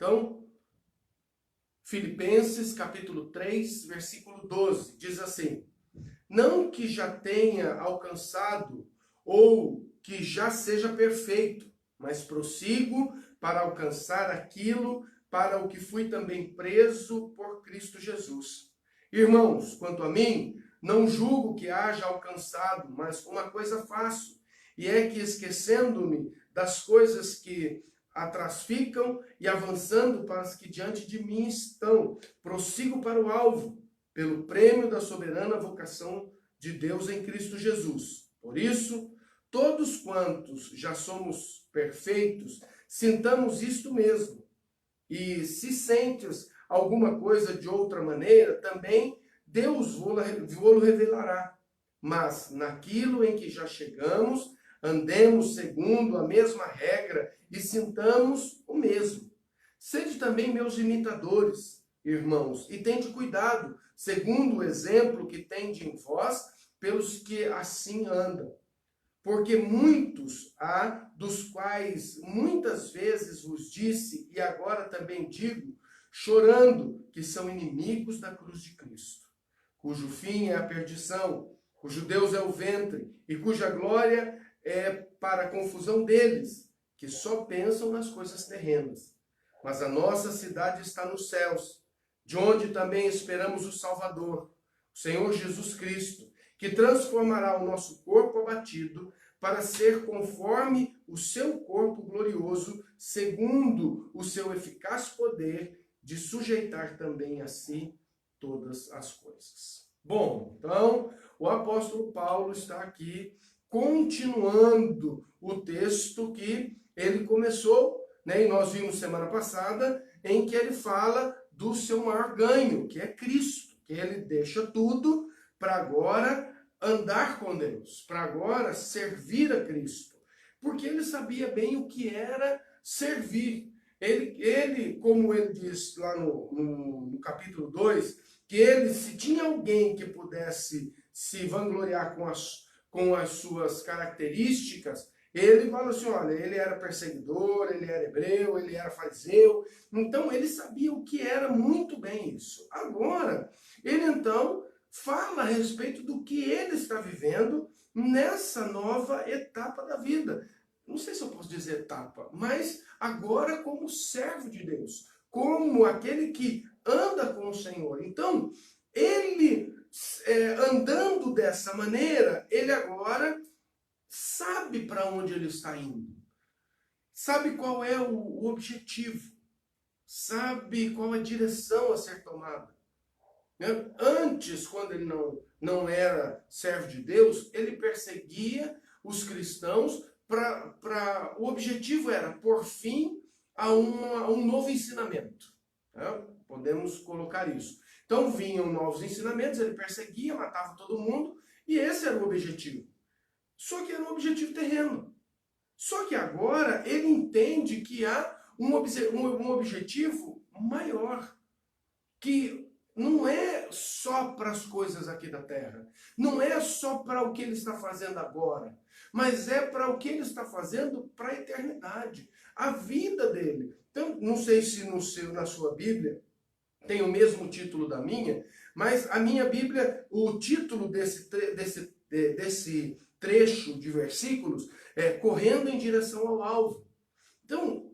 Então, Filipenses capítulo 3, versículo 12, diz assim: não que já tenha alcançado ou que já seja perfeito, mas prossigo para alcançar aquilo para o que fui também preso por Cristo Jesus. Irmãos, quanto a mim, não julgo que haja alcançado, mas uma coisa faço, e é que esquecendo-me das coisas que atrás ficam e avançando para as que diante de mim estão, prossigo para o alvo, pelo prêmio da soberana vocação de Deus em Cristo Jesus. Por isso, todos quantos já somos perfeitos, sintamos isto mesmo. E se sentes alguma coisa de outra maneira, também Deus vô-lo revelará. Mas naquilo em que já chegamos, andemos segundo a mesma regra e sintamos o mesmo. Sede também meus imitadores, irmãos, e tende cuidado, segundo o exemplo que tende em vós, pelos que assim andam. Porque muitos há, dos quais muitas vezes vos disse, e agora também digo, chorando, que são inimigos da cruz de Cristo, cujo fim é a perdição, cujo Deus é o ventre, e cuja glória é para a confusão deles, que só pensam nas coisas terrenas. Mas a nossa cidade está nos céus, de onde também esperamos o Salvador, o Senhor Jesus Cristo, que transformará o nosso corpo abatido para ser conforme o seu corpo glorioso, segundo o seu eficaz poder de sujeitar também a si todas as coisas. Bom, então, o apóstolo Paulo está aqui continuando o texto que ele começou, né, e nós vimos semana passada, em que ele fala do seu maior ganho, que é Cristo, que ele deixa tudo para agora andar com Deus, para agora servir a Cristo, porque ele sabia bem o que era servir. Ele como ele diz lá no capítulo 2, que ele, se tinha alguém que pudesse se vangloriar com as suas características, ele fala assim, olha, ele era perseguidor, ele era hebreu, ele era fariseu, então ele sabia o que era muito bem isso. Agora, ele então fala a respeito do que ele está vivendo nessa nova etapa da vida. Não sei se eu posso dizer etapa, mas agora como servo de Deus, como aquele que anda com o Senhor. Então, ele andando dessa maneira, ele agora sabe para onde ele está indo, sabe qual é o objetivo, sabe qual a direção a ser tomada. Antes, quando ele não era servo de Deus, ele perseguia os cristãos o objetivo era pôr fim a um novo ensinamento. Podemos colocar isso. Então vinham novos ensinamentos, ele perseguia, matava todo mundo, e esse era o objetivo. Só que era um objetivo terreno. Só que agora ele entende que há um objetivo maior, que não é só para as coisas aqui da terra, não é só para o que ele está fazendo agora, mas é para o que ele está fazendo para a eternidade, a vida dele. Então, não sei se na sua Bíblia tem o mesmo título da minha, mas a minha Bíblia, o título desse trecho de versículos é Correndo em Direção ao Alvo. Então,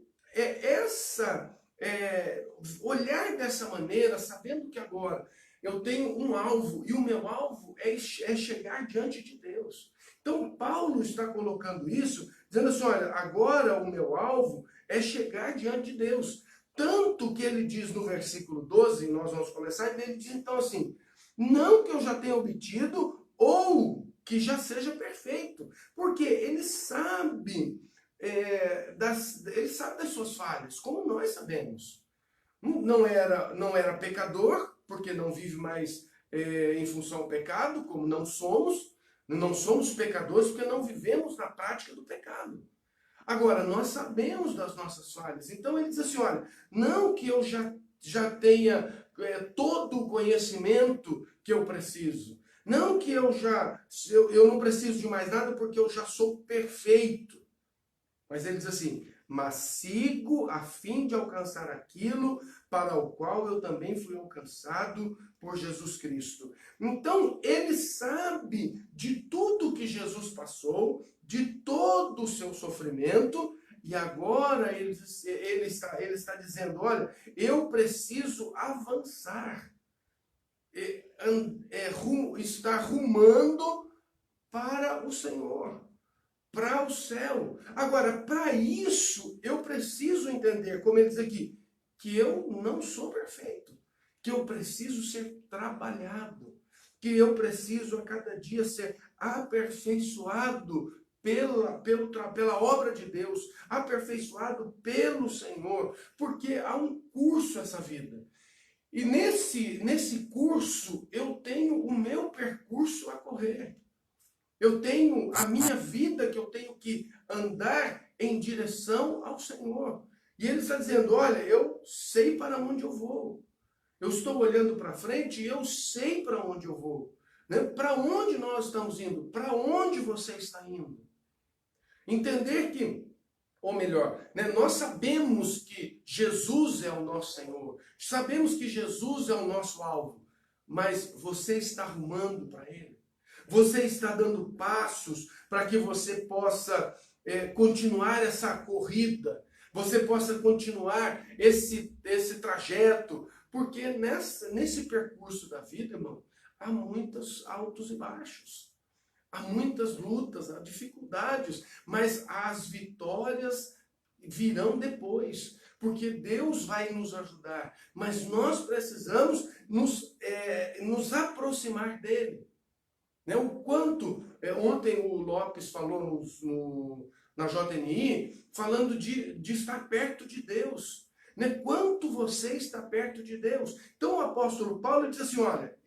olhar dessa maneira, sabendo que agora eu tenho um alvo, e o meu alvo é chegar diante de Deus. Então, Paulo está colocando isso, dizendo assim, olha, agora o meu alvo é chegar diante de Deus. Tanto que ele diz no versículo 12, nós vamos começar, ele diz então assim, não que eu já tenha obtido, ou que já seja perfeito, porque ele sabe das suas falhas, como nós sabemos. Não era pecador, porque não vive mais em função do pecado, como não somos pecadores, porque não vivemos na prática do pecado. Agora, nós sabemos das nossas falhas. Então ele diz assim, olha, não que eu já tenha todo o conhecimento que eu preciso. Não que eu não preciso de mais nada porque eu já sou perfeito. Mas ele diz assim, mas sigo a fim de alcançar aquilo para o qual eu também fui alcançado por Jesus Cristo. Então, ele sabe de tudo que Jesus passou, de todo o seu sofrimento, e agora ele está dizendo, olha, eu preciso avançar, está rumando para o Senhor, para o céu. Agora, para isso, eu preciso entender, como ele diz aqui, que eu não sou perfeito, que eu preciso ser trabalhado, que eu preciso a cada dia ser aperfeiçoado pela obra de Deus, aperfeiçoado pelo Senhor, porque há um curso essa vida. E nesse curso eu tenho o meu percurso a correr. Eu tenho a minha vida que eu tenho que andar em direção ao Senhor. E ele está dizendo, olha, eu sei para onde eu vou. Eu estou olhando para frente e eu sei para onde eu vou. Né? Para onde nós estamos indo? Para onde você está indo? Entender que, ou melhor, né, nós sabemos que Jesus é o nosso Senhor. Sabemos que Jesus é o nosso alvo. Mas você está arrumando para Ele? Você está dando passos para que você possa continuar essa corrida, você possa continuar esse trajeto, porque nesse percurso da vida, irmão, há muitos altos e baixos, há muitas lutas, há dificuldades, mas as vitórias virão depois, porque Deus vai nos ajudar, mas nós precisamos nos aproximar dele. O quanto, ontem o Lopes falou na JNI, falando de estar perto de Deus. Quanto você está perto de Deus. Então o apóstolo Paulo diz assim, olha,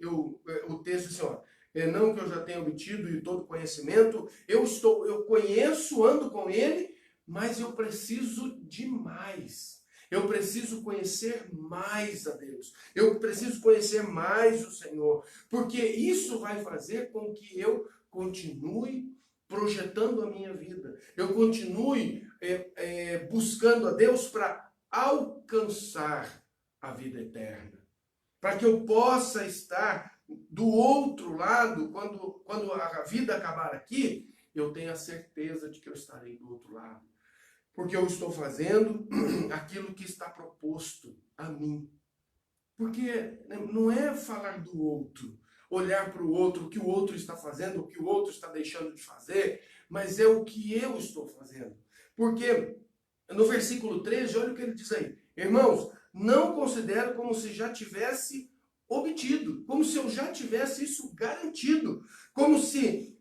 o texto diz assim, olha, não que eu já tenha obtido de todo conhecimento, eu conheço, ando com ele, mas eu preciso de mais. Eu preciso conhecer mais a Deus. Eu preciso conhecer mais o Senhor. Porque isso vai fazer com que eu continue projetando a minha vida. Eu continue buscando a Deus para alcançar a vida eterna. Para que eu possa estar do outro lado, quando a vida acabar aqui, eu tenho a certeza de que eu estarei do outro lado. Porque eu estou fazendo aquilo que está proposto a mim. Porque não é falar do outro, olhar para o outro, o que o outro está fazendo, o que o outro está deixando de fazer, mas é o que eu estou fazendo. Porque no versículo 13, olha o que ele diz aí. Irmãos, não considero como se já tivesse obtido, como se eu já tivesse isso garantido, como se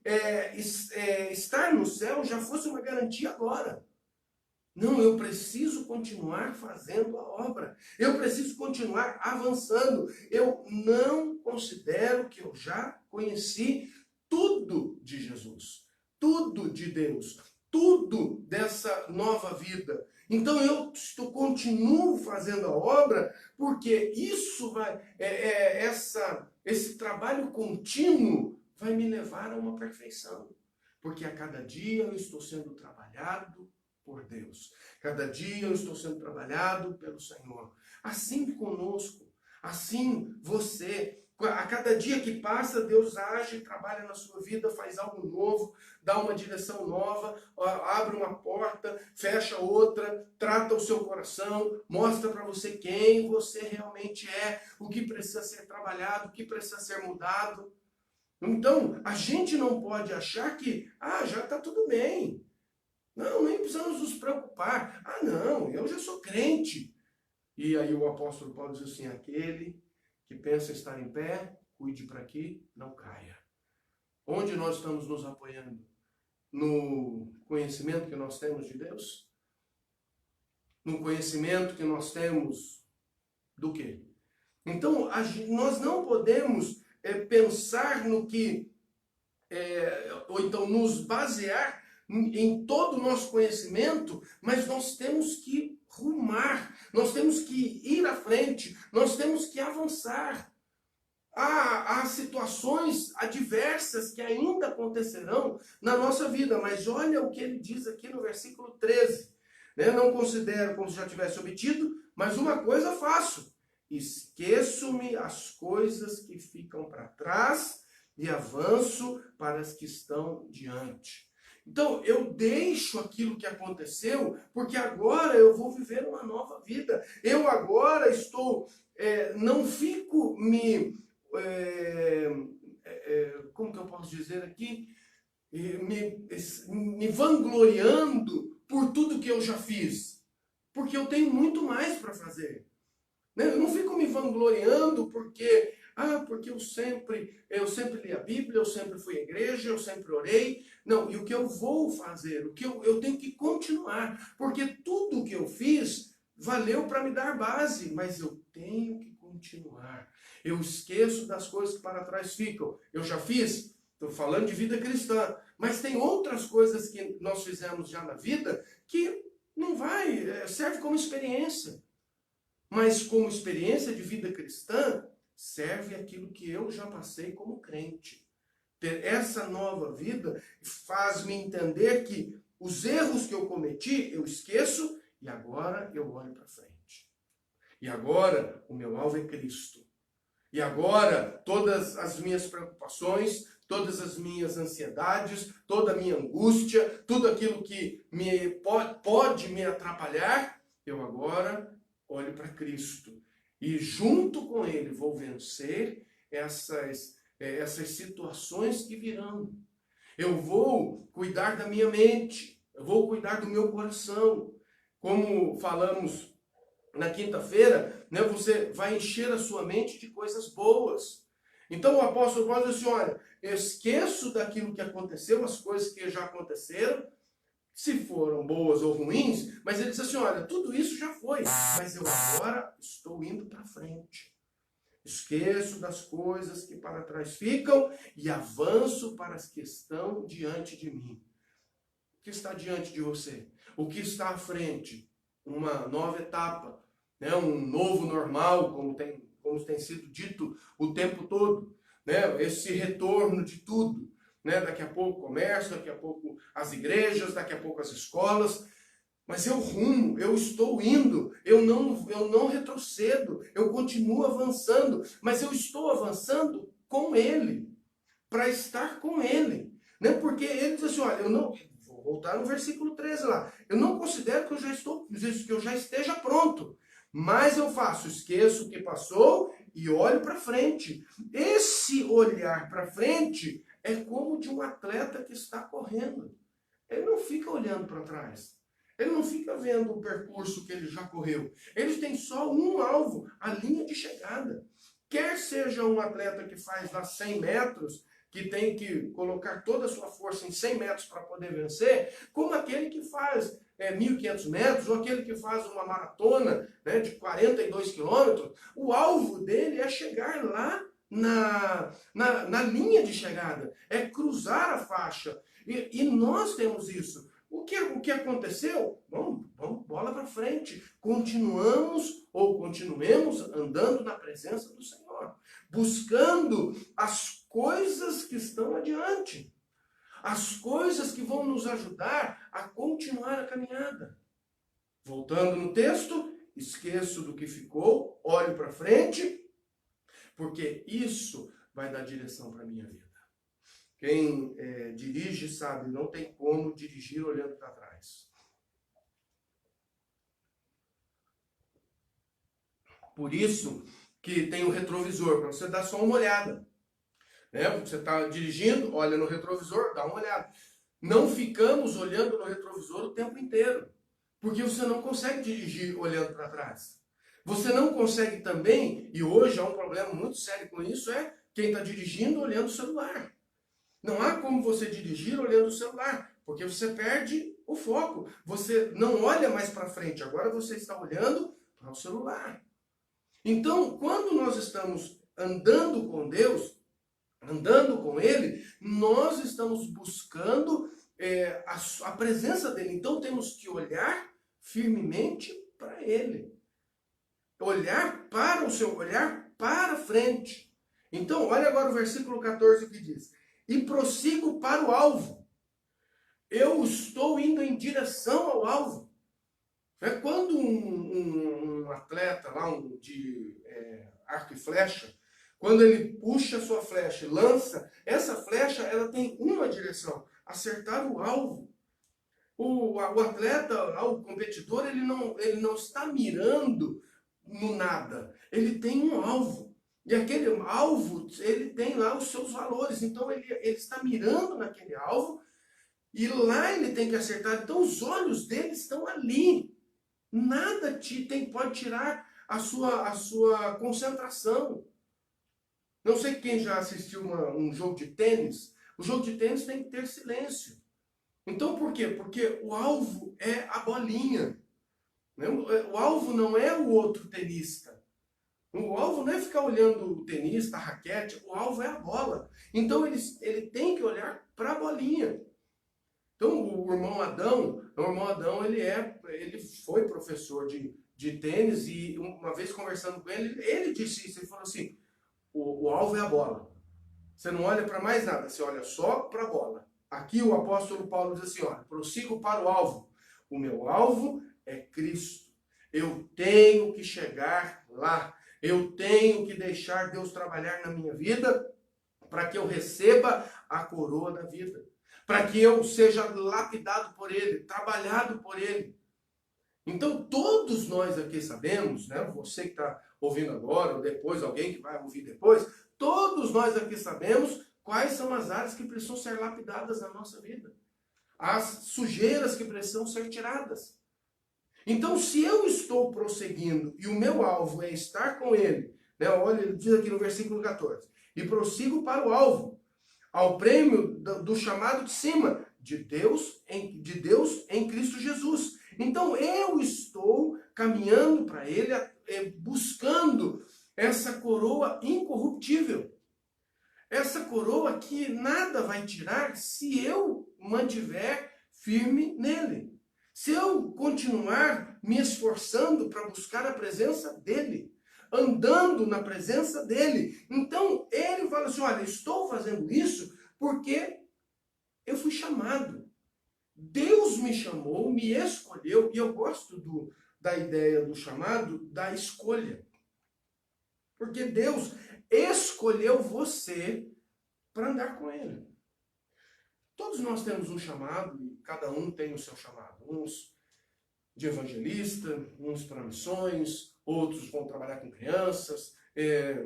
estar no céu já fosse uma garantia agora. Não, eu preciso continuar fazendo a obra. Eu preciso continuar avançando. Eu não considero que eu já conheci tudo de Jesus, tudo de Deus, tudo dessa nova vida. Então eu continuo fazendo a obra porque isso esse trabalho contínuo vai me levar a uma perfeição. Porque a cada dia eu estou sendo trabalhado por Deus. Cada dia eu estou sendo trabalhado pelo Senhor. Assim conosco, assim você. A cada dia que passa, Deus age, trabalha na sua vida, faz algo novo, dá uma direção nova, abre uma porta, fecha outra, trata o seu coração, mostra para você quem você realmente é, o que precisa ser trabalhado, o que precisa ser mudado. Então, a gente não pode achar que, já está tudo bem. Não, nem precisamos nos preocupar. Não, eu já sou crente. E aí o apóstolo Paulo diz assim, aquele que pensa estar em pé, cuide para que não caia. Onde nós estamos nos apoiando? No conhecimento que nós temos de Deus? No conhecimento que nós temos do quê? Então, nós não podemos pensar no que, ou então nos basear em todo o nosso conhecimento, mas nós temos que rumar, nós temos que ir à frente, nós temos que avançar. Há situações adversas que ainda acontecerão na nossa vida, mas olha o que ele diz aqui no versículo 13. né? Não considero como se já tivesse obtido, mas uma coisa faço: esqueço-me as coisas que ficam para trás e avanço para as que estão diante. Então, eu deixo aquilo que aconteceu, porque agora eu vou viver uma nova vida. Eu agora estou, não fico como que eu posso dizer aqui? Me vangloriando por tudo que eu já fiz. Porque eu tenho muito mais para fazer. Eu não fico me vangloriando porque eu sempre li a Bíblia, eu sempre fui à igreja, eu sempre orei. Não, e o que eu vou fazer, o que eu tenho que continuar, porque tudo o que eu fiz valeu para me dar base, mas eu tenho que continuar. Eu esqueço das coisas que para trás ficam. Eu já fiz, estou falando de vida cristã, mas tem outras coisas que nós fizemos já na vida que não vai, serve como experiência. Mas como experiência de vida cristã, serve aquilo que eu já passei como crente. Ter essa nova vida faz-me entender que os erros que eu cometi, eu esqueço e agora eu olho para frente. E agora o meu alvo é Cristo. E agora todas as minhas preocupações, todas as minhas ansiedades, toda a minha angústia, tudo aquilo que pode me atrapalhar, eu agora olho para Cristo. E junto com Ele vou vencer essas situações que virão. Eu vou cuidar da minha mente. Eu vou cuidar do meu coração. Como falamos na quinta-feira, né, você vai encher a sua mente de coisas boas. Então o apóstolo Paulo diz assim, olha, eu esqueço daquilo que aconteceu, as coisas que já aconteceram, se foram boas ou ruins, mas ele diz assim, olha, tudo isso já foi, mas eu agora estou indo para frente. Esqueço das coisas que para trás ficam e avanço para as que estão diante de mim. O que está diante de você? O que está à frente? Uma nova etapa, né? Um novo normal, como tem sido dito o tempo todo, né? Esse retorno de tudo. Né? Daqui a pouco o comércio, daqui a pouco as igrejas, daqui a pouco as escolas. Mas eu estou indo, eu não retrocedo, eu continuo avançando, mas eu estou avançando com Ele, para estar com Ele. Né? Porque ele diz assim, olha, vou voltar no versículo 13 lá, eu não considero que eu já esteja pronto, mas eu esqueço o que passou e olho para frente. Esse olhar para frente é como de um atleta que está correndo. Ele não fica olhando para trás. Ele não fica vendo o percurso que ele já correu. Ele tem só um alvo, a linha de chegada. Quer seja um atleta que faz lá 100 metros, que tem que colocar toda a sua força em 100 metros para poder vencer, como aquele que faz 1.500 metros, ou aquele que faz uma maratona, né, de 42 quilômetros, o alvo dele é chegar lá na linha de chegada, é cruzar a faixa. E nós temos isso. O que aconteceu? Vamos bola para frente. Continuemos andando na presença do Senhor, buscando as coisas que estão adiante, as coisas que vão nos ajudar a continuar a caminhada. Voltando no texto, esqueço do que ficou, olho para frente, porque isso vai dar direção para a minha vida. Quem dirige sabe, não tem como dirigir olhando para trás. Por isso que tem o retrovisor, para você dar só uma olhada. Né? Você está dirigindo, olha no retrovisor, dá uma olhada. Não ficamos olhando no retrovisor o tempo inteiro, porque você não consegue dirigir olhando para trás. Você não consegue também, e hoje há um problema muito sério com isso, é quem está dirigindo olhando o celular. Não há como você dirigir olhando o celular, porque você perde o foco. Você não olha mais para frente, agora você está olhando para o celular. Então, quando nós estamos andando com Deus, andando com Ele, nós estamos buscando a presença dEle. Então, temos que olhar firmemente para Ele. Olhar para frente. Então, olha agora o versículo 14 que diz: e prossigo para o alvo. Eu estou indo em direção ao alvo. Quando um atleta lá, de arco e flecha, quando ele puxa a sua flecha e lança, essa flecha ela tem uma direção, acertar o alvo. O atleta, o competidor, ele não está mirando no nada. Ele tem um alvo. E aquele alvo, ele tem lá os seus valores. Então, ele está mirando naquele alvo e lá ele tem que acertar. Então, os olhos dele estão ali. Nada pode tirar a sua concentração. Não sei quem já assistiu um jogo de tênis. O jogo de tênis tem que ter silêncio. Então, por quê? Porque o alvo é a bolinha. Né? O alvo não é o outro tenista. O alvo não é ficar olhando o tenista, a raquete. O alvo é a bola. Então, ele tem que olhar para a bolinha. Então, o irmão Adão, ele foi professor de tênis e uma vez conversando com ele disse isso. Ele falou assim, o alvo é a bola. Você não olha para mais nada, você olha só para a bola. Aqui o apóstolo Paulo diz assim, olha, prossigo para o alvo. O meu alvo é Cristo. Eu tenho que chegar lá. Eu tenho que deixar Deus trabalhar na minha vida para que eu receba a coroa da vida. Para que eu seja lapidado por Ele, trabalhado por Ele. Então todos nós aqui sabemos, né? Você que está ouvindo agora, ou depois, alguém que vai ouvir depois, todos nós aqui sabemos quais são as áreas que precisam ser lapidadas na nossa vida. As sujeiras que precisam ser tiradas. Então, se eu estou prosseguindo e o meu alvo é estar com Ele, né? Olha, ele diz aqui no versículo 14, e prossigo para o alvo, ao prêmio do chamado de cima, de Deus em Cristo Jesus. Então, eu estou caminhando para Ele, buscando essa coroa incorruptível. Essa coroa que nada vai tirar se eu mantiver firme nele. Se eu continuar me esforçando para buscar a presença dele, andando na presença dele. Então, ele fala assim, olha, estou fazendo isso porque eu fui chamado. Deus me chamou, me escolheu, e eu gosto da ideia do chamado, da escolha. Porque Deus escolheu você para andar com Ele. Todos nós temos um chamado, e cada um tem o seu chamado. Uns de evangelista, uns para missões, outros vão trabalhar com crianças,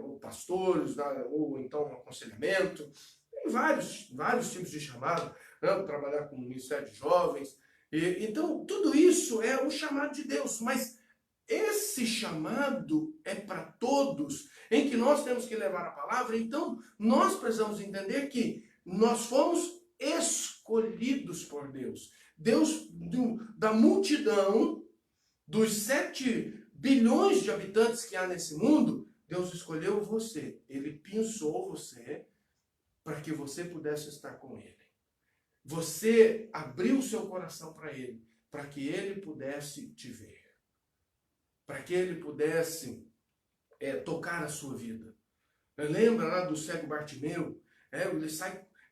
ou pastores, ou então aconselhamento. Tem vários tipos de chamado, né? Trabalhar com o Ministério de Jovens. Então, tudo isso é o chamado de Deus, mas esse chamado é para todos, em que nós temos que levar a palavra. Então, nós precisamos entender que nós fomos escolhidos por Deus. Deus, da multidão, dos 7 bilhões de habitantes que há nesse mundo, Deus escolheu você. Ele pensou você para que você pudesse estar com Ele. Você abriu o seu coração para Ele, para que Ele pudesse te ver. Para que Ele pudesse tocar a sua vida. Lembra lá do cego Bartimeu?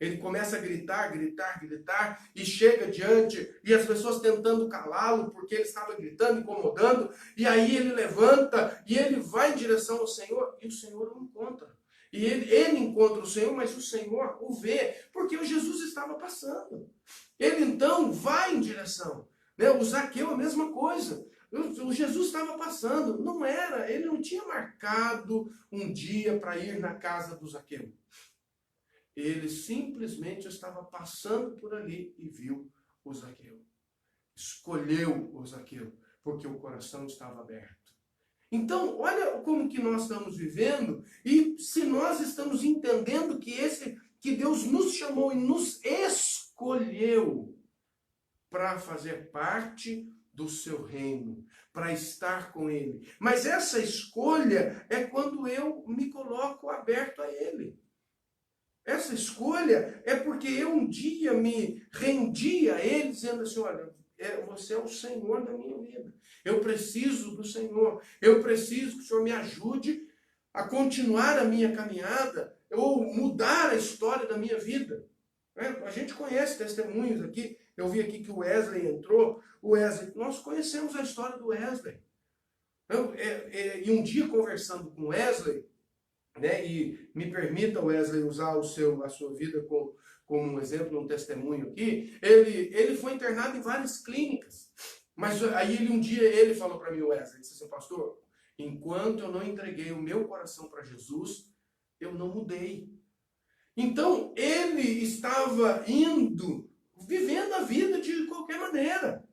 Ele começa a gritar, e chega diante, e as pessoas tentando calá-lo, porque ele estava gritando, incomodando, e aí ele levanta, e ele vai em direção ao Senhor, e o Senhor o encontra. E ele encontra o Senhor, mas o Senhor o vê, porque o Jesus estava passando. Ele então vai em direção. Né? O Zaqueu, a mesma coisa. O Jesus estava passando, ele não tinha marcado um dia para ir na casa do Zaqueu. Ele simplesmente estava passando por ali e viu o Zaqueu. Escolheu o Zaqueu, porque o coração estava aberto. Então, olha como que nós estamos vivendo, e se nós estamos entendendo que Deus nos chamou e nos escolheu para fazer parte do seu reino, para estar com Ele. Mas essa escolha é quando eu me coloco aberto a Ele. Essa escolha é porque eu um dia me rendi a Ele, dizendo assim, olha, você é o Senhor da minha vida. Eu preciso do Senhor. Eu preciso que o Senhor me ajude a continuar a minha caminhada ou mudar a história da minha vida. A gente conhece testemunhos aqui Eu vi aqui que o Wesley entrou. O Wesley, nós conhecemos a história do Wesley. E um dia conversando com o Wesley, né, e me permita, Wesley, usar a sua vida como um exemplo, um testemunho aqui, ele foi internado em várias clínicas. Mas aí um dia ele falou para mim, Wesley, disse assim, pastor, enquanto eu não entreguei o meu coração para Jesus, eu não mudei. Então, ele estava vivendo a vida de qualquer maneira.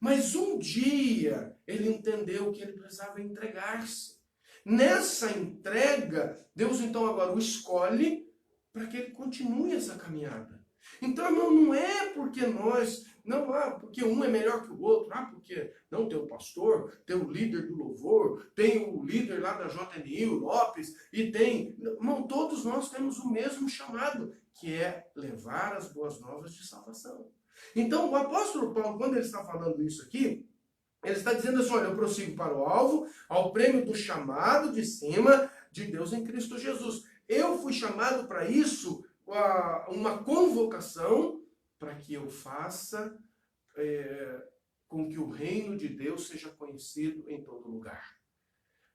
Mas um dia, ele entendeu que ele precisava entregar-se. Nessa entrega, Deus então agora o escolhe para que ele continue essa caminhada. Então, irmão, não é porque porque um é melhor que o outro, porque não tem o pastor, tem o líder do louvor, tem o líder lá da JNI, o Lopes, e tem... Irmão, todos nós temos o mesmo chamado, que é levar as boas novas de salvação. Então, o apóstolo Paulo, quando ele está falando isso aqui, ele está dizendo assim, olha, eu prossigo para o alvo, ao prêmio do chamado de cima de Deus em Cristo Jesus. Eu fui chamado para isso, uma convocação para que eu faça com que o reino de Deus seja conhecido em todo lugar.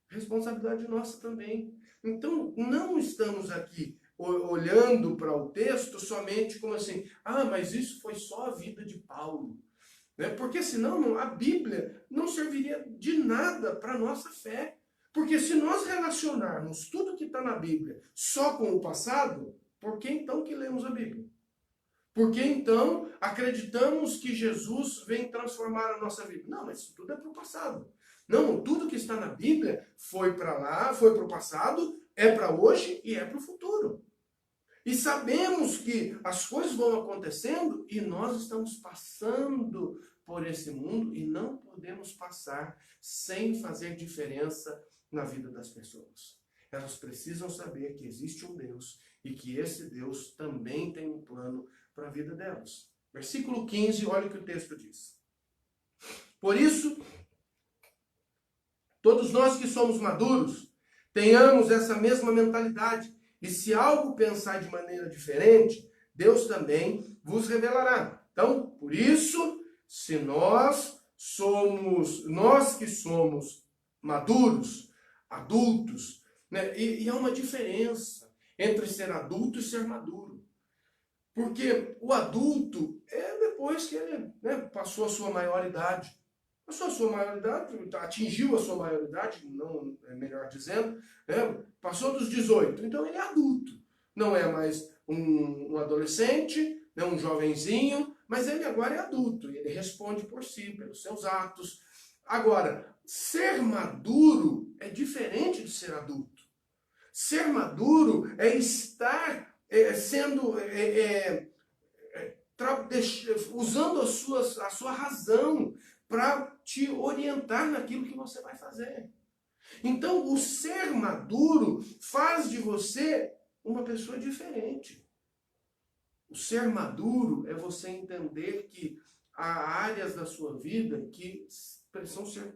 Responsabilidade nossa também. Então, não estamos aqui olhando para o texto somente como assim, mas isso foi só a vida de Paulo. Porque senão a Bíblia não serviria de nada para a nossa fé. Porque se nós relacionarmos tudo que está na Bíblia só com o passado, por que então que lemos a Bíblia? Por que então acreditamos que Jesus vem transformar a nossa vida? Não, mas isso tudo é para o passado. Não, tudo que está na Bíblia foi para lá, foi para o passado, é para hoje e é para o futuro. E sabemos que as coisas vão acontecendo e nós estamos passando por esse mundo e não podemos passar sem fazer diferença na vida das pessoas. Elas precisam saber que existe um Deus e que esse Deus também tem um plano para a vida delas. Versículo 15, olha o que o texto diz. Por isso, todos nós que somos maduros, tenhamos essa mesma mentalidade. E se algo pensar de maneira diferente, Deus também vos revelará. Então, por isso, se nós que somos maduros, adultos, né? E há uma diferença entre ser adulto e ser maduro. Porque o adulto é depois que ele passou a sua maioridade. Passou a sua maioridade, atingiu a sua maioridade, não é melhor dizendo, passou dos 18, então ele é adulto. Não é mais um adolescente, um jovenzinho, mas ele agora é adulto, ele responde por si, pelos seus atos. Agora, ser maduro é diferente de ser adulto. Ser maduro é estar usando a sua razão para te orientar naquilo que você vai fazer. Então, o ser maduro faz de você uma pessoa diferente. O ser maduro é você entender que há áreas da sua vida que precisam ser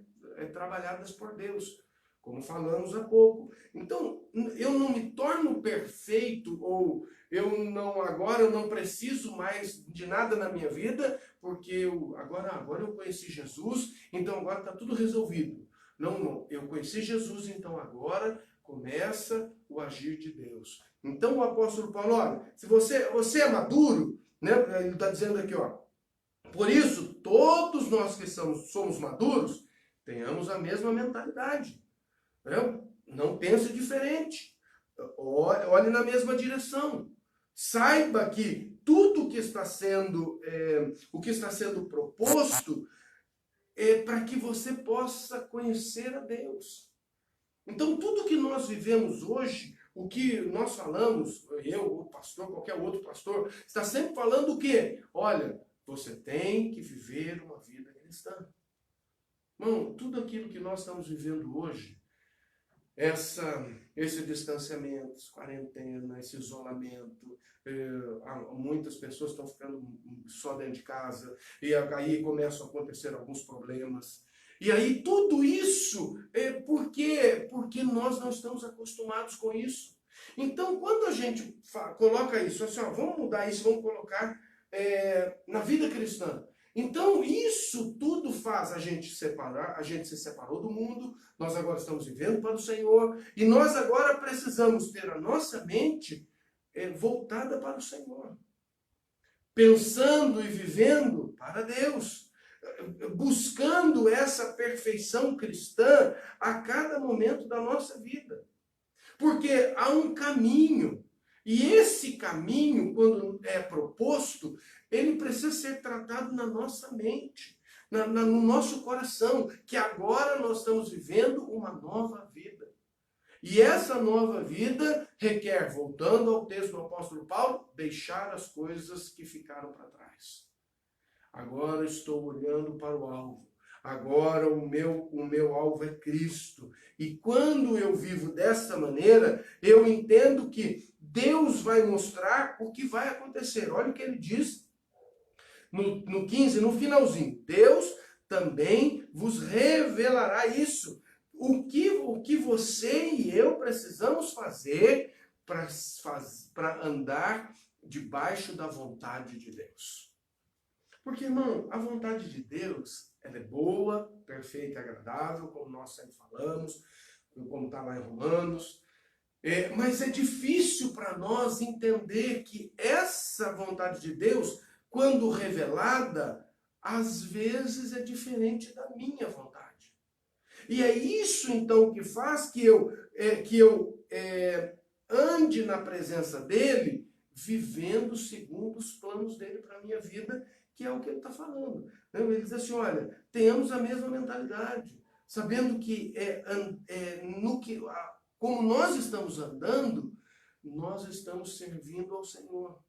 trabalhadas por Deus, como falamos há pouco. Então, eu não me torno perfeito ou agora eu não preciso mais de nada na minha vida, porque agora eu conheci Jesus, então agora está tudo resolvido. Não, eu conheci Jesus, então agora começa o agir de Deus. Então o apóstolo Paulo, olha, se você é maduro, ele está dizendo aqui, por isso, todos nós que somos maduros, tenhamos a mesma mentalidade. Não pense diferente. Olhe na mesma direção. Saiba que tudo que está sendo, o que está sendo proposto é para que você possa conhecer a Deus. Então, tudo que nós vivemos hoje, o que nós falamos, eu, o pastor, qualquer outro pastor, está sempre falando o quê? Olha, você tem que viver uma vida cristã. Irmão, tudo aquilo que nós estamos vivendo hoje, esse distanciamento, quarentena, esse isolamento, muitas pessoas estão ficando só dentro de casa, e aí começam a acontecer alguns problemas. E aí tudo isso por quê? Porque nós não estamos acostumados com isso. Então, quando a gente coloca isso, assim, vamos mudar isso, vamos colocar na vida cristã. Então, isso tudo faz a gente separar, a gente se separou do mundo, nós agora estamos vivendo para o Senhor, e nós agora precisamos ter a nossa mente voltada para o Senhor. Pensando e vivendo para Deus. Buscando essa perfeição cristã a cada momento da nossa vida. Porque há um caminho, e esse caminho, quando é proposto, ele precisa ser tratado na nossa mente, no nosso coração, que agora nós estamos vivendo uma nova vida. E essa nova vida requer, voltando ao texto do apóstolo Paulo, deixar as coisas que ficaram para trás. Agora estou olhando para o alvo. Agora o meu alvo é Cristo. E quando eu vivo dessa maneira, eu entendo que Deus vai mostrar o que vai acontecer. Olha o que ele diz no 15, no finalzinho. Deus também vos revelará isso. O que você e eu precisamos fazer para andar debaixo da vontade de Deus. Porque, irmão, a vontade de Deus, ela é boa, perfeita e agradável, como nós sempre falamos, como está lá em Romanos. Mas é difícil para nós entender que essa vontade de Deus, quando revelada, às vezes é diferente da minha vontade. E é isso, então, que faz que eu ande na presença dele, vivendo segundo os planos dele para a minha vida, que é o que ele está falando. Ele diz assim, olha, tenhamos a mesma mentalidade, sabendo que como nós estamos andando, nós estamos servindo ao Senhor.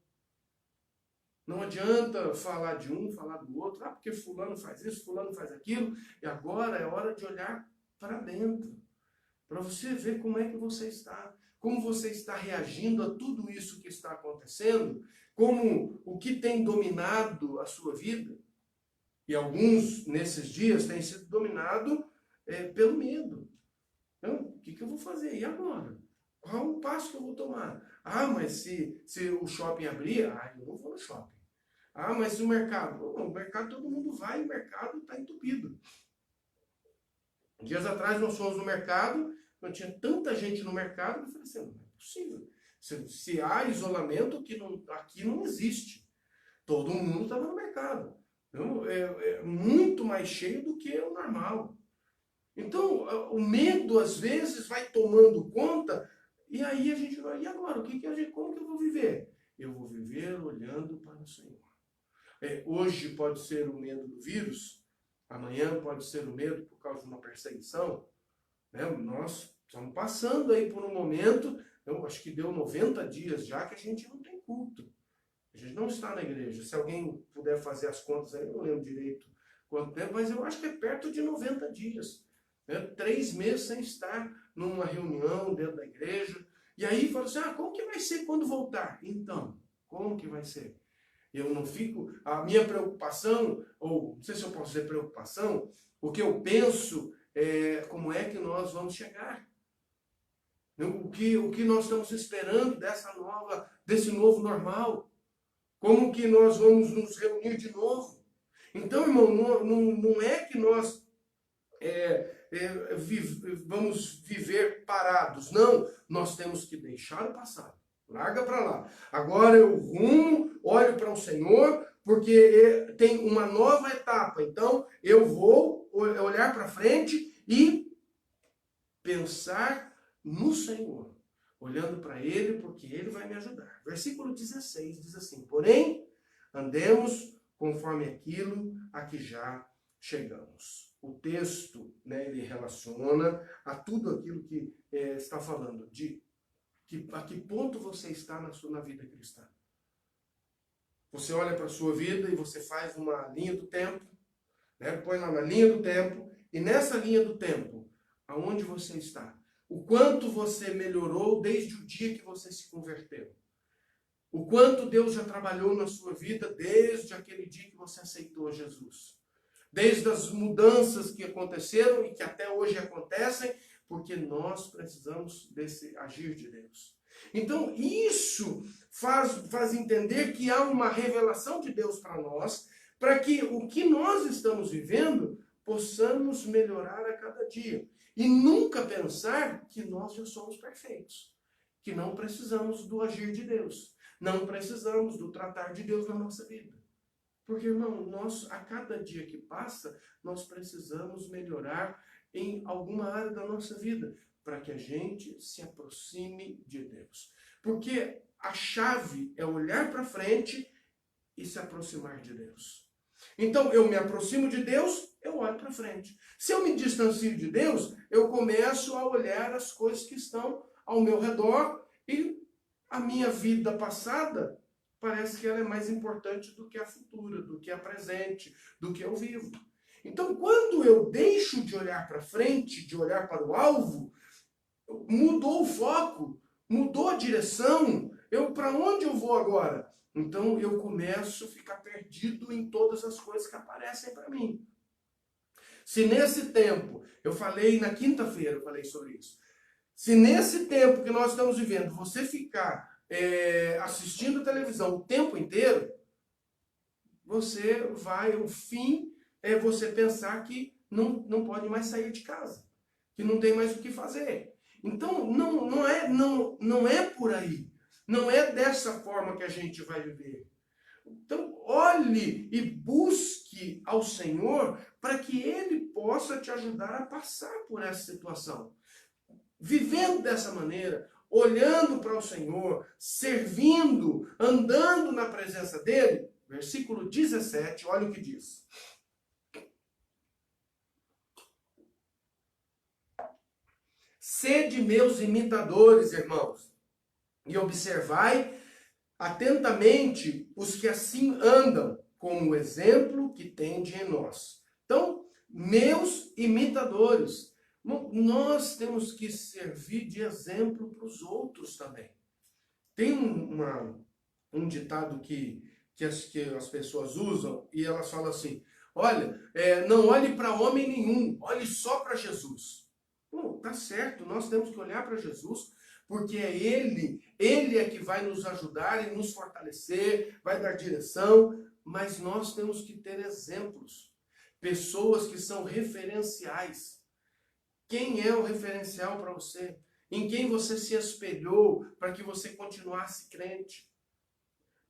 Não adianta falar de um, falar do outro, porque fulano faz isso, fulano faz aquilo, e agora é hora de olhar para dentro, para você ver como é que você está, como você está reagindo a tudo isso que está acontecendo, como o que tem dominado a sua vida. E alguns, nesses dias, têm sido dominados pelo medo. Então, o que eu vou fazer? E agora? Qual o passo que eu vou tomar? Mas se o shopping abrir, eu não vou no shopping. Mas se o mercado... o mercado todo mundo vai, o mercado está entupido. Dias atrás nós fomos no mercado, não tinha tanta gente no mercado, eu falei assim, não é possível. Se há isolamento, aqui não existe. Todo mundo estava no mercado. Então, é muito mais cheio do que o normal. Então, o medo, às vezes, vai tomando conta, e aí a gente vai, e agora? Como que eu vou viver? Eu vou viver olhando para o Senhor. Hoje pode ser o medo do vírus, amanhã pode ser o medo por causa de uma perseguição. Nós estamos passando aí por um momento, eu acho que deu 90 dias já que a gente não tem culto. A gente não está na igreja. Se alguém puder fazer as contas aí, eu não lembro direito quanto tempo, mas eu acho que é perto de 90 dias. 3 meses sem estar numa reunião dentro da igreja. E aí fala assim, como que vai ser quando voltar? Então, como que vai ser? Eu não fico... A minha preocupação, ou não sei se eu posso dizer preocupação, o que eu penso é como é que nós vamos chegar. O que nós estamos esperando desse novo normal. Como que nós vamos nos reunir de novo? Então, irmão, não é que nós vamos viver parados. Não, nós temos que deixar o passado. Larga para lá. Agora eu olho para o Senhor, porque tem uma nova etapa. Então, eu vou olhar para frente e pensar no Senhor. Olhando para Ele, porque Ele vai me ajudar. Versículo 16 diz assim, porém, andemos conforme aquilo a que já chegamos. O texto, ele relaciona a tudo aquilo que está falando, a que ponto você está na vida cristã. Você olha para a sua vida e você faz uma linha do tempo, põe lá na linha do tempo, e nessa linha do tempo, aonde você está? O quanto você melhorou desde o dia que você se converteu. O quanto Deus já trabalhou na sua vida desde aquele dia que você aceitou Jesus. Desde as mudanças que aconteceram e que até hoje acontecem, Porque nós precisamos desse agir de Deus. Então, isso faz entender que há uma revelação de Deus para nós, para que o que nós estamos vivendo possamos melhorar a cada dia. E nunca pensar que nós já somos perfeitos, que não precisamos do agir de Deus, não precisamos do tratar de Deus na nossa vida. Porque, irmão, nós, a cada dia que passa, nós precisamos melhorar em alguma área da nossa vida, para que a gente se aproxime de Deus. Porque a chave é olhar para frente e se aproximar de Deus. Então, eu me aproximo de Deus, eu olho para frente. Se eu me distancio de Deus, eu começo a olhar as coisas que estão ao meu redor e a minha vida passada parece que ela é mais importante do que a futura, do que a presente, do que eu vivo. Então, quando eu deixo de olhar para frente, de olhar para o alvo, mudou o foco, mudou a direção. Para onde eu vou agora? Então eu começo a ficar perdido em todas as coisas que aparecem para mim. Se nesse tempo, eu falei na quinta-feira, eu falei sobre isso. Se nesse tempo que nós estamos vivendo, você ficar assistindo televisão o tempo inteiro, o fim é você pensar que não pode mais sair de casa, que não tem mais o que fazer. Então, não é por aí. Não é dessa forma que a gente vai viver. Então, olhe e busque ao Senhor para que Ele possa te ajudar a passar por essa situação. Vivendo dessa maneira, olhando para o Senhor, servindo, andando na presença dEle, versículo 17, olha o que diz. Sede meus imitadores, irmãos, e observai atentamente os que assim andam, como o exemplo que tende em nós. Então, meus imitadores. Nós temos que servir de exemplo para os outros também. Tem um ditado que as pessoas usam e elas falam assim, olha, não olhe para homem nenhum, olhe só para Jesus. Tá certo, nós temos que olhar para Jesus, porque é Ele é que vai nos ajudar e nos fortalecer, vai dar direção, mas nós temos que ter exemplos, pessoas que são referenciais. Quem é o referencial para você? Em quem você se espelhou para que você continuasse crente?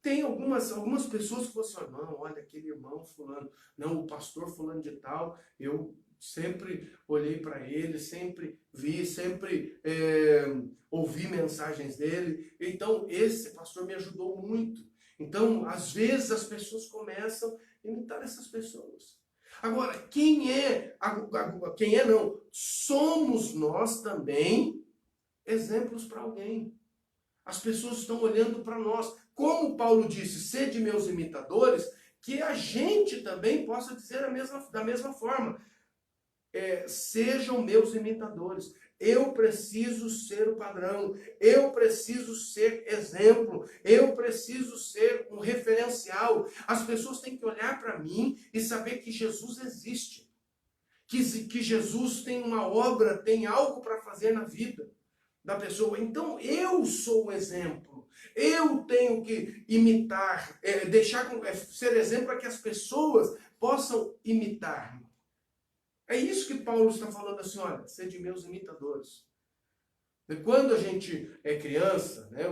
Tem algumas pessoas que você fala, não, olha, aquele irmão fulano, não, o pastor fulano de tal, eu sempre olhei para ele, sempre vi, sempre ouvi mensagens dele. Então, esse pastor me ajudou muito. Então, às vezes, as pessoas começam a imitar essas pessoas. Agora, somos nós também exemplos para alguém. As pessoas estão olhando para nós. Como Paulo disse, sede meus imitadores, que a gente também possa dizer da mesma forma. Sejam meus imitadores. Eu preciso ser o padrão. Eu preciso ser exemplo. Eu preciso ser um referencial. As pessoas têm que olhar para mim e saber que Jesus existe. Que Jesus tem uma obra, tem algo para fazer na vida da pessoa. Então eu sou o exemplo. Eu tenho que imitar, ser exemplo para que as pessoas possam imitar-me. É isso que Paulo está falando assim, olha, sede meus imitadores. Quando a gente é criança, né,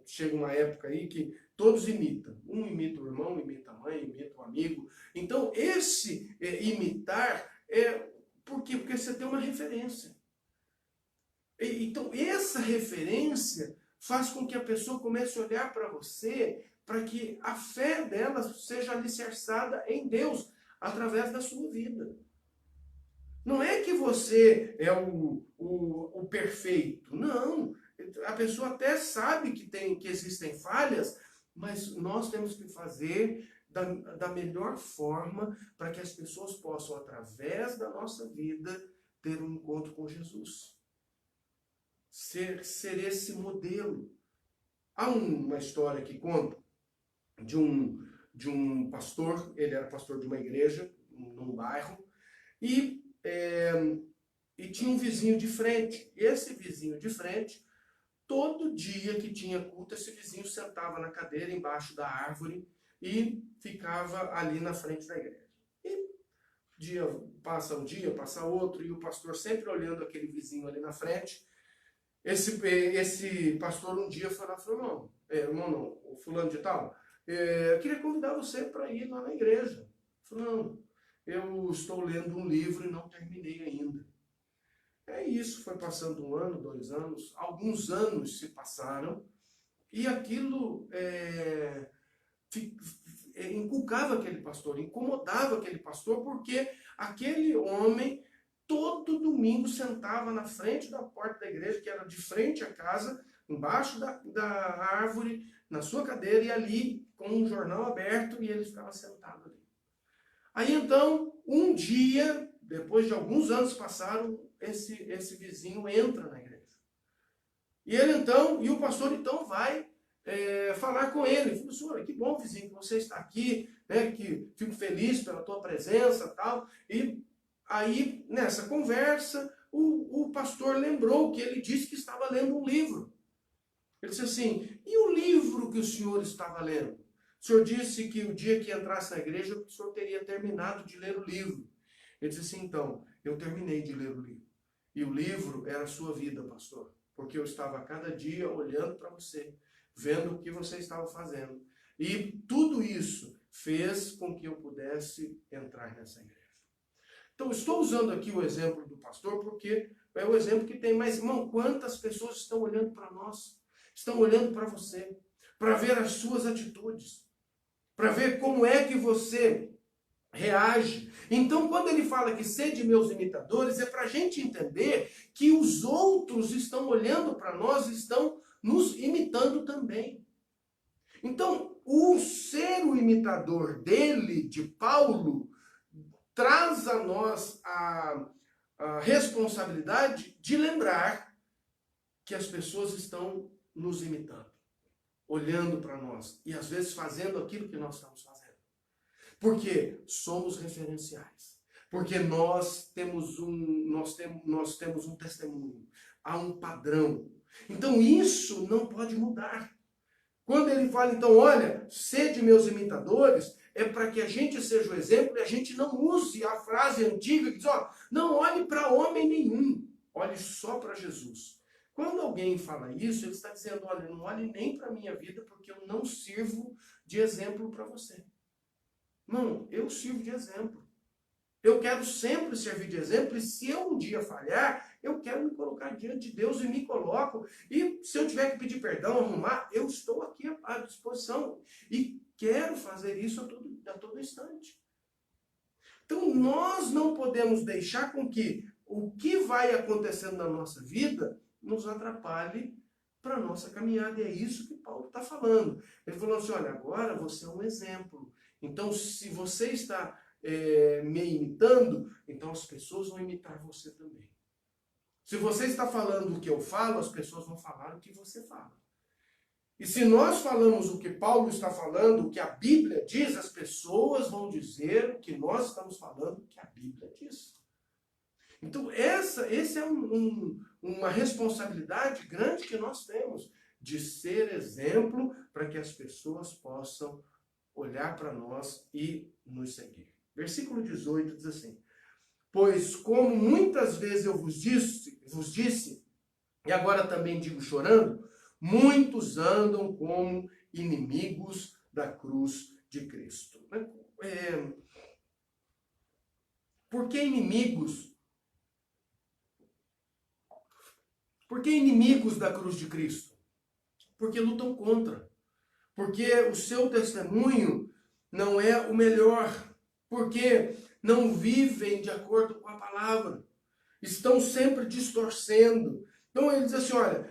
chega uma época aí que todos imitam. Um imita o irmão, imita a mãe, imita o amigo. Então esse imitar por quê? Porque você tem uma referência. Então essa referência faz com que a pessoa comece a olhar para você, para que a fé dela seja alicerçada em Deus, através da sua vida. Não é que você é o perfeito, não. A pessoa até sabe que existem falhas, mas nós temos que fazer da melhor forma para que as pessoas possam, através da nossa vida, ter um encontro com Jesus. Ser esse modelo. Há uma história que conta de um pastor, ele era pastor de uma igreja, num bairro, e e tinha um vizinho de frente. Esse vizinho de frente, todo dia que tinha culto, esse vizinho sentava na cadeira embaixo da árvore e ficava ali na frente da igreja. E um dia, passa outro, e o pastor sempre olhando aquele vizinho ali na frente. Esse pastor um dia foi lá e falou, irmão não, o fulano de tal, eu queria convidar você para ir lá na igreja. Ele falou, não, eu estou lendo um livro e não terminei ainda. É isso, foi passando 1 ano, 2 anos, alguns anos se passaram, e aquilo inculcava aquele pastor, incomodava aquele pastor, porque aquele homem todo domingo sentava na frente da porta da igreja, que era de frente à casa, embaixo da árvore, na sua cadeira, e ali com um jornal aberto, e ele ficava sentado ali. Aí então, um dia, depois de alguns anos passaram, esse vizinho entra na igreja. E o pastor então vai falar com ele. Ele falou, senhor, que bom, vizinho, que você está aqui, né, que fico feliz pela tua presença e tal. E aí, nessa conversa, o pastor lembrou que ele disse que estava lendo um livro. Ele disse assim, e o livro que o senhor estava lendo? O senhor disse que o dia que entrasse na igreja, o senhor teria terminado de ler o livro. Ele disse assim, então, eu terminei de ler o livro. E o livro era a sua vida, pastor. Porque eu estava a cada dia olhando para você, vendo o que você estava fazendo. E tudo isso fez com que eu pudesse entrar nessa igreja. Então, estou usando aqui o exemplo do pastor, porque é o exemplo que tem. Mas, irmão, quantas pessoas estão olhando para nós? Estão olhando para você, para ver as suas atitudes, para ver como é que você reage. Então, quando ele fala que sede meus imitadores, é para a gente entender que os outros estão olhando para nós, estão nos imitando também. Então, o ser o imitador dele, de Paulo, traz a nós a responsabilidade de lembrar que as pessoas estão nos imitando, olhando para nós e às vezes fazendo aquilo que nós estamos fazendo. Porque somos referenciais. Porque nós temos um testemunho, há um padrão. Então isso não pode mudar. Quando ele fala, então, olha, sede meus imitadores, é para que a gente seja o exemplo e a gente não use a frase antiga que diz, não olhe para homem nenhum, olhe só para Jesus. Quando alguém fala isso, ele está dizendo, olha, não olhe nem para a minha vida porque eu não sirvo de exemplo para você. Não, eu sirvo de exemplo. Eu quero sempre servir de exemplo e se eu um dia falhar, eu quero me colocar diante de Deus e me coloco. E se eu tiver que pedir perdão, arrumar, eu estou aqui à disposição. E quero fazer isso a todo instante. Então nós não podemos deixar com que o que vai acontecendo na nossa vida nos atrapalhe para a nossa caminhada. E é isso que Paulo está falando. Ele falou assim, olha, agora você é um exemplo. Então, se você está me imitando, então as pessoas vão imitar você também. Se você está falando o que eu falo, as pessoas vão falar o que você fala. E se nós falamos o que Paulo está falando, o que a Bíblia diz, as pessoas vão dizer o que nós estamos falando, o que a Bíblia diz. Então, essa é uma responsabilidade grande que nós temos, de ser exemplo para que as pessoas possam olhar para nós e nos seguir. Versículo 18 diz assim, pois como muitas vezes eu vos disse, e agora também digo chorando, muitos andam como inimigos da cruz de Cristo. Por que inimigos? Por que inimigos da cruz de Cristo? Porque lutam contra. Porque o seu testemunho não é o melhor. Porque não vivem de acordo com a palavra. Estão sempre distorcendo. Então ele diz assim, olha,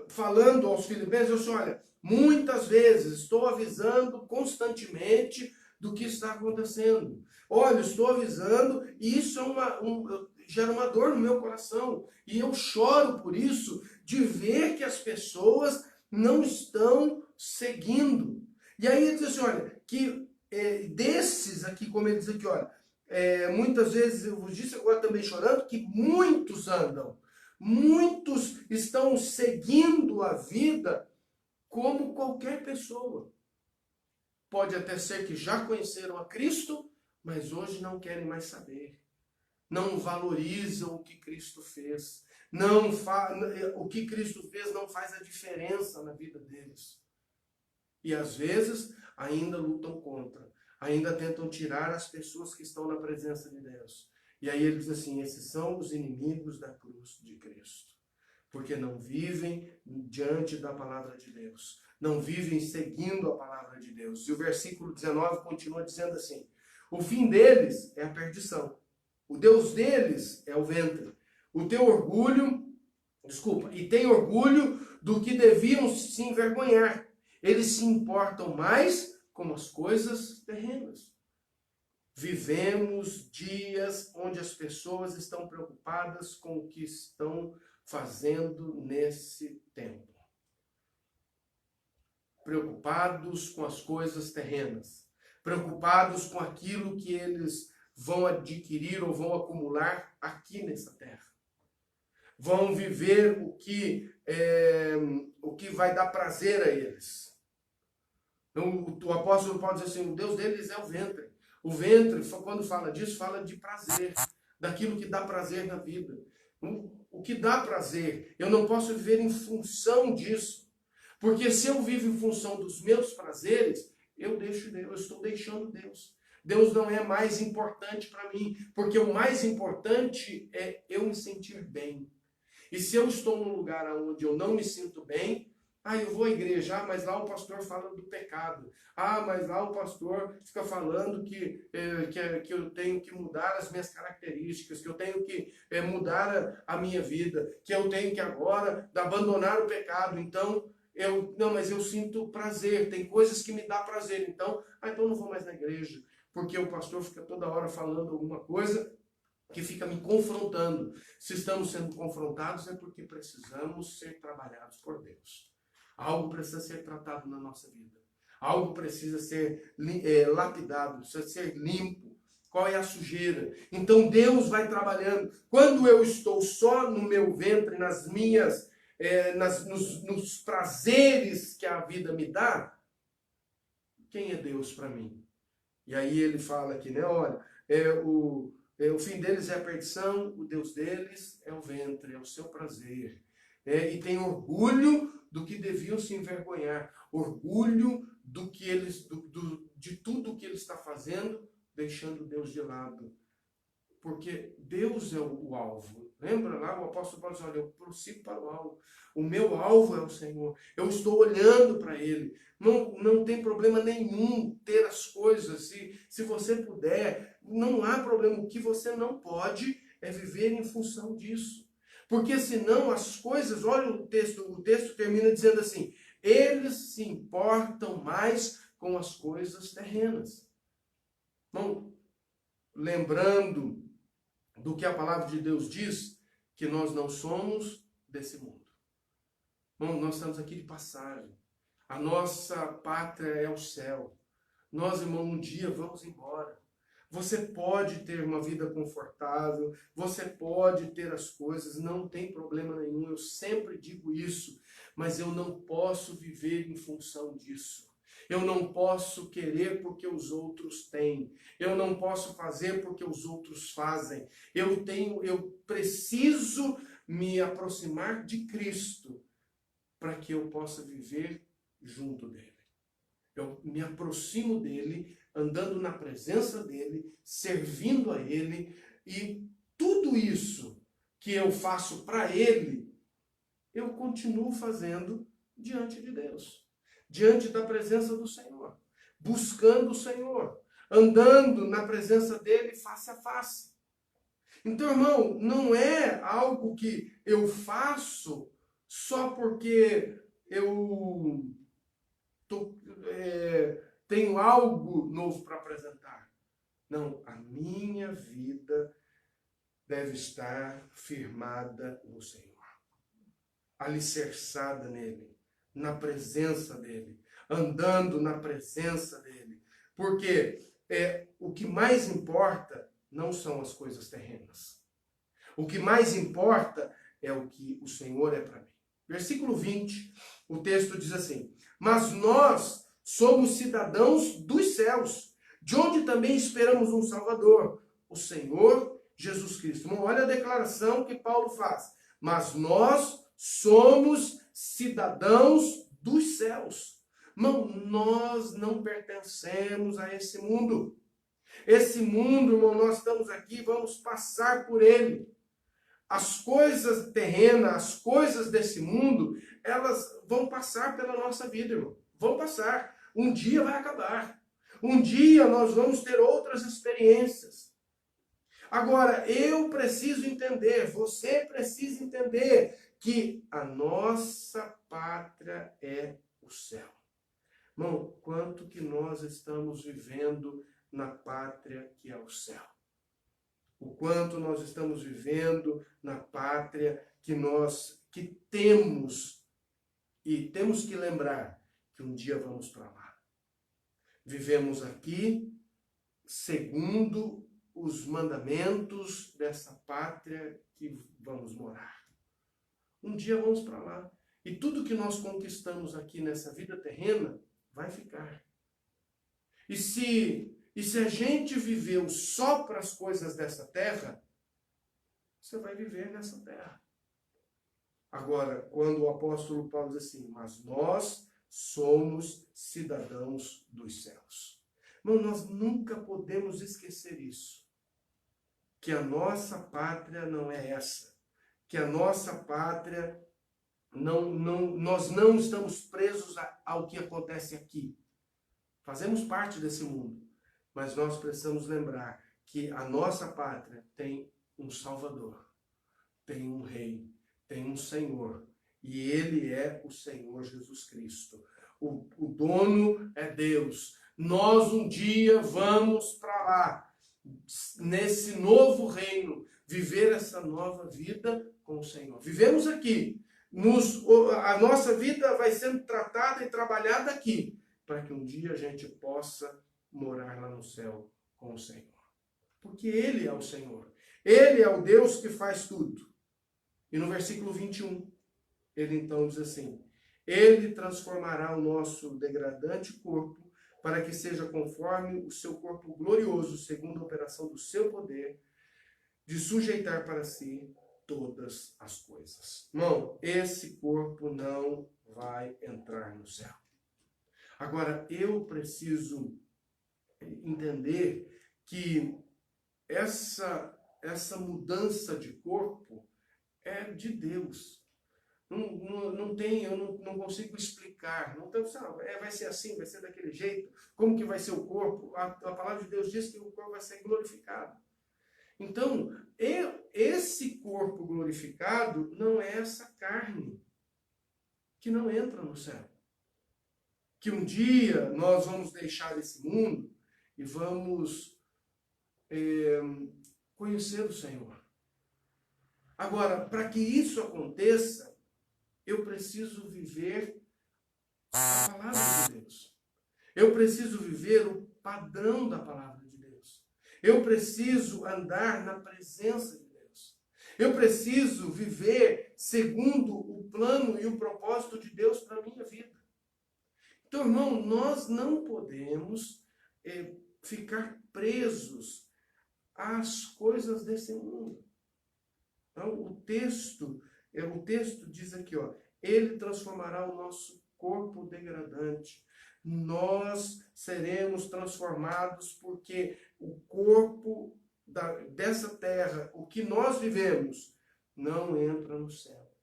falando aos filipenses, ele diz assim, olha, muitas vezes estou avisando constantemente do que está acontecendo. Olha, estou avisando e isso gera uma dor no meu coração. E eu choro por isso, de ver que as pessoas não estão seguindo. E aí ele diz assim, olha, que desses aqui, como ele diz aqui, olha, muitas vezes eu vos disse agora também chorando, que muitos andam. Muitos estão seguindo a vida como qualquer pessoa. Pode até ser que já conheceram a Cristo, mas hoje não querem mais saber. Não valorizam o que Cristo fez. O que Cristo fez não faz a diferença na vida deles. E às vezes ainda lutam contra. Ainda tentam tirar as pessoas que estão na presença de Deus. E aí ele diz assim, esses são os inimigos da cruz de Cristo. Porque não vivem diante da palavra de Deus. Não vivem seguindo a palavra de Deus. E o versículo 19 continua dizendo assim, o fim deles é a perdição. O Deus deles é o ventre. E tem orgulho do que deviam se envergonhar. Eles se importam mais com as coisas terrenas. Vivemos dias onde as pessoas estão preocupadas com o que estão fazendo nesse tempo. Preocupados com as coisas terrenas. Preocupados com aquilo que eles vão adquirir ou vão acumular aqui nessa terra. Vão viver o que vai dar prazer a eles. Então, o apóstolo Paulo diz assim, o Deus deles é o ventre. O ventre, quando fala disso, fala de prazer, daquilo que dá prazer na vida. O que dá prazer, eu não posso viver em função disso. Porque se eu vivo em função dos meus prazeres, eu estou deixando Deus. Deus não é mais importante para mim, porque o mais importante é eu me sentir bem. E se eu estou num lugar onde eu não me sinto bem, eu vou à igreja, mas lá o pastor fala do pecado. Mas lá o pastor fica falando que eu tenho que mudar as minhas características, que eu tenho que mudar a minha vida, que eu tenho que agora abandonar o pecado. Então, mas eu sinto prazer, tem coisas que me dá prazer. Então eu não vou mais na igreja. Porque o pastor fica toda hora falando alguma coisa que fica me confrontando. Se estamos sendo confrontados é porque precisamos ser trabalhados por Deus. Algo precisa ser tratado na nossa vida. Algo precisa ser lapidado, precisa ser limpo. Qual é a sujeira? Então Deus vai trabalhando. Quando eu estou só no meu ventre, nos prazeres que a vida me dá, quem é Deus para mim? E aí ele fala aqui, né? Olha, o fim deles é a perdição, o Deus deles é o ventre, é o seu prazer. E tem orgulho do que deviam se envergonhar, orgulho de tudo que ele está fazendo, deixando Deus de lado. Porque Deus é o alvo. Lembra lá o apóstolo Paulo diz, olha, eu prossigo para o alvo. O meu alvo é o Senhor. Eu estou olhando para Ele. Não tem problema nenhum ter as coisas. Se você puder, não há problema. O que você não pode é viver em função disso. Porque senão as coisas, olha o texto termina dizendo assim, eles se importam mais com as coisas terrenas. Então, lembrando do que a palavra de Deus diz, que nós não somos desse mundo. Bom, nós estamos aqui de passagem. A nossa pátria é o céu. Nós, irmão, um dia vamos embora. Você pode ter uma vida confortável, você pode ter as coisas, não tem problema nenhum, eu sempre digo isso, mas eu não posso viver em função disso. Eu não posso querer porque os outros têm. Eu não posso fazer porque os outros fazem. Eu preciso me aproximar de Cristo para que eu possa viver junto dele. Eu me aproximo dele, andando na presença dele, servindo a ele, e tudo isso que eu faço para ele, eu continuo fazendo diante de Deus. Diante da presença do Senhor, buscando o Senhor, andando na presença dele face a face. Então, irmão, não é algo que eu faço só porque eu tenho algo novo para apresentar. Não, a minha vida deve estar firmada no Senhor, alicerçada nele, na presença dele, andando na presença dele. Porque o que mais importa não são as coisas terrenas. O que mais importa é o que o Senhor é para mim. Versículo 20, o texto diz assim: mas nós somos cidadãos dos céus, de onde também esperamos um Salvador, o Senhor Jesus Cristo. Então, olha a declaração que Paulo faz. Mas nós somos cidadãos dos céus. Não, nós não pertencemos a esse mundo. Esse mundo, irmão, nós estamos aqui, vamos passar por ele. As coisas terrenas, as coisas desse mundo, elas vão passar pela nossa vida, irmão. Vão passar. Um dia vai acabar. Um dia nós vamos ter outras experiências. Agora, eu preciso entender, você precisa entender que a nossa pátria é o céu. Irmão, quanto que nós estamos vivendo na pátria que é o céu? O quanto nós estamos vivendo na pátria que temos, e temos que lembrar que um dia vamos para lá. Vivemos aqui segundo os mandamentos dessa pátria que vamos morar. Um dia vamos para lá. E tudo que nós conquistamos aqui nessa vida terrena vai ficar. E se a gente viveu só para as coisas dessa terra, você vai viver nessa terra. Agora, quando o apóstolo Paulo diz assim, mas nós somos cidadãos dos céus. Não, nós nunca podemos esquecer isso. Que a nossa pátria não é essa. Que a nossa pátria, nós não estamos presos ao que acontece aqui. Fazemos parte desse mundo. Mas nós precisamos lembrar que a nossa pátria tem um Salvador, tem um Rei, tem um Senhor. E Ele é o Senhor Jesus Cristo. O dono é Deus. Nós um dia vamos para lá, nesse novo reino, viver essa nova vida com o Senhor. Vivemos aqui. A nossa vida vai sendo tratada e trabalhada aqui, para que um dia a gente possa morar lá no céu com o Senhor. Porque Ele é o Senhor. Ele é o Deus que faz tudo. E no versículo 21, ele então diz assim: Ele transformará o nosso degradante corpo para que seja conforme o seu corpo glorioso, segundo a operação do seu poder, de sujeitar para si todas as coisas. Irmão, esse corpo não vai entrar no céu. Agora, eu preciso entender que essa mudança de corpo é de Deus. Não tem, eu não consigo explicar. Não tem, vai ser assim, vai ser daquele jeito. Como que vai ser o corpo? A palavra de Deus diz que o corpo vai ser glorificado. Então, esse corpo glorificado não é essa carne que não entra no céu. Que um dia nós vamos deixar esse mundo e vamos conhecer o Senhor. Agora, para que isso aconteça, eu preciso viver a palavra de Deus. Eu preciso viver o padrão da palavra de Deus. Eu preciso andar na presença de Deus. Eu preciso viver segundo o plano e o propósito de Deus para a minha vida. Então, irmão, nós não podemos ficar presos às coisas desse mundo. Então, o texto diz aqui, ó, Ele transformará o nosso corpo degradante. Nós seremos transformados porque o corpo dessa terra, o que nós vivemos, não entra no céu.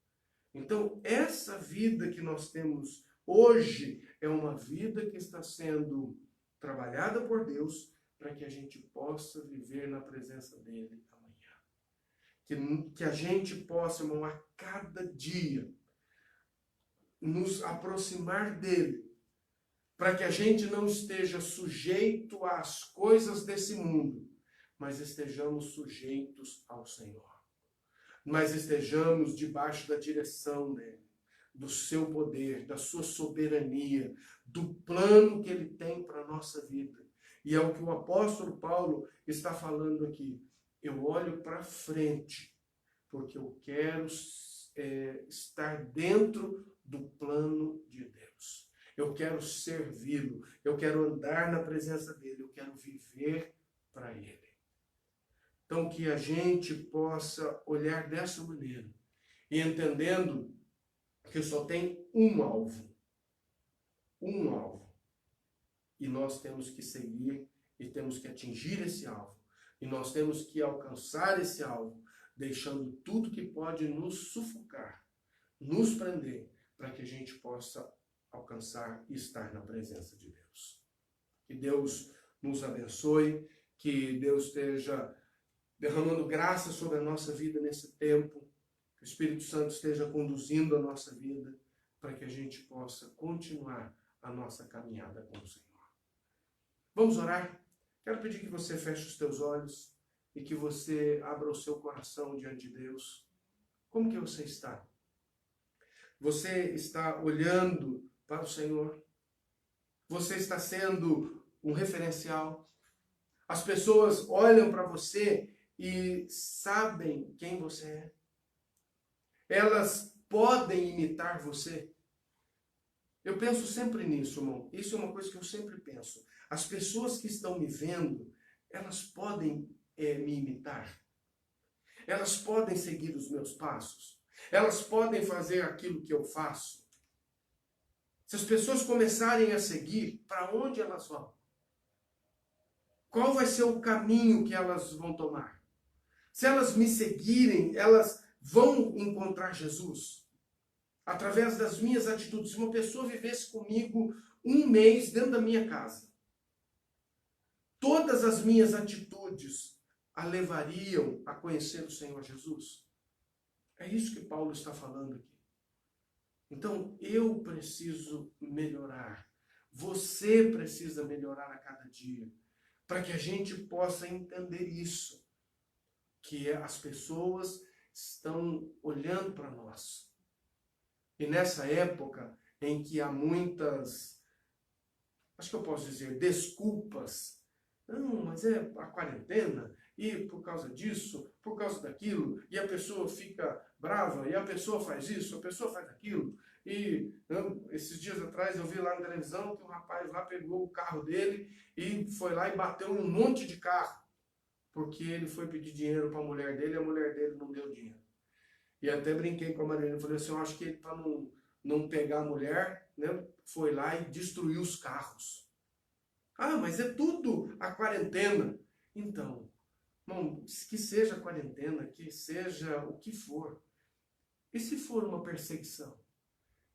Então, essa vida que nós temos hoje é uma vida que está sendo trabalhada por Deus para que a gente possa viver na presença dEle amanhã. Que a gente possa, irmão, a cada dia nos aproximar dEle, para que a gente não esteja sujeito às coisas desse mundo, mas estejamos sujeitos ao Senhor. Mas estejamos debaixo da direção dEle, do seu poder, da sua soberania, do plano que Ele tem para a nossa vida. E é o que o apóstolo Paulo está falando aqui. Eu olho para frente, porque eu quero estar dentro do plano de Deus. Eu quero servi-lo, eu quero andar na presença dele, eu quero viver para ele. Então, que a gente possa olhar dessa maneira e entendendo que só tem um alvo. Um alvo. E nós temos que seguir e temos que atingir esse alvo. E nós temos que alcançar esse alvo, deixando tudo que pode nos sufocar, nos prender, para que a gente possa alcançar e estar na presença de Deus. Que Deus nos abençoe, que Deus esteja derramando graça sobre a nossa vida nesse tempo, que o Espírito Santo esteja conduzindo a nossa vida, para que a gente possa continuar a nossa caminhada com o Senhor. Vamos orar? Quero pedir que você feche os teus olhos e que você abra o seu coração diante de Deus. Como que você está? Você está olhando para o Senhor? Você está sendo um referencial? As pessoas olham para você e sabem quem você é. Elas podem imitar você. Eu penso sempre nisso, irmão. Isso é uma coisa que eu sempre penso. As pessoas que estão me vendo, elas podem me imitar. Elas podem seguir os meus passos. Elas podem fazer aquilo que eu faço. Se as pessoas começarem a seguir, para onde elas vão? Qual vai ser o caminho que elas vão tomar? Se elas me seguirem, elas vão encontrar Jesus. Através das minhas atitudes. Se uma pessoa vivesse comigo um mês dentro da minha casa, todas as minhas atitudes a levariam a conhecer o Senhor Jesus? É isso que Paulo está falando aqui. Então, eu preciso melhorar. Você precisa melhorar a cada dia. Para que a gente possa entender isso. Que as pessoas estão olhando para nós. E nessa época em que há muitas, acho que eu posso dizer, desculpas. Não, mas é a quarentena, e por causa disso, por causa daquilo, e a pessoa fica brava, e a pessoa faz isso, a pessoa faz aquilo. E esses dias atrás eu vi lá na televisão que um rapaz lá pegou o carro dele e foi lá e bateu em um monte de carro, porque ele foi pedir dinheiro para a mulher dele e a mulher dele não deu dinheiro. E até brinquei com a Marilene, falei assim, eu acho que ele para não pegar a mulher, né, foi lá e destruiu os carros. Ah, mas é tudo a quarentena. Então, irmão, que seja a quarentena, que seja o que for. E se for uma perseguição?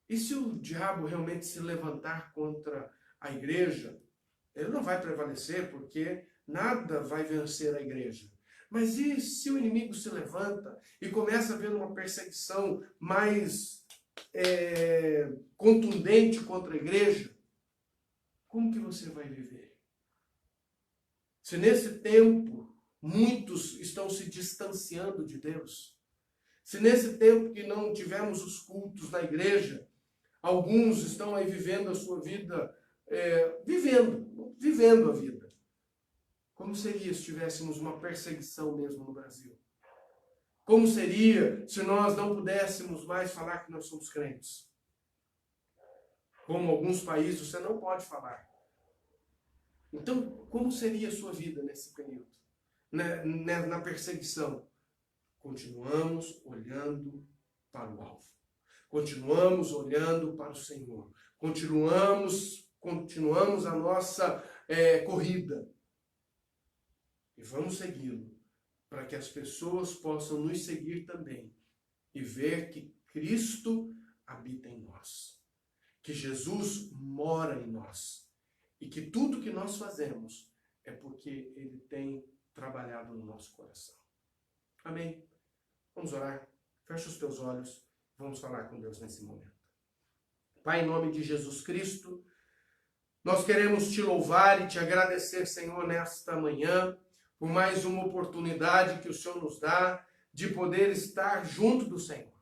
E se o diabo realmente se levantar contra a igreja? Ele não vai prevalecer, porque nada vai vencer a igreja. Mas e se o inimigo se levanta e começa a haver uma perseguição mais contundente contra a igreja? Como que você vai viver? Se nesse tempo muitos estão se distanciando de Deus, se nesse tempo que não tivemos os cultos na igreja, alguns estão aí vivendo a sua vida, vivendo a vida. Como seria se tivéssemos uma perseguição mesmo no Brasil? Como seria se nós não pudéssemos mais falar que nós somos crentes? Como alguns países você não pode falar. Então, como seria a sua vida nesse período? Na perseguição? Continuamos olhando para o alvo. Continuamos olhando para o Senhor. Continuamos a nossa corrida. E vamos segui-lo, para que as pessoas possam nos seguir também e ver que Cristo habita em nós, que Jesus mora em nós e que tudo que nós fazemos é porque Ele tem trabalhado no nosso coração. Amém? Vamos orar. Fecha os teus olhos. Vamos falar com Deus nesse momento. Pai, em nome de Jesus Cristo, nós queremos te louvar e te agradecer, Senhor, nesta manhã, por mais uma oportunidade que o Senhor nos dá de poder estar junto do Senhor.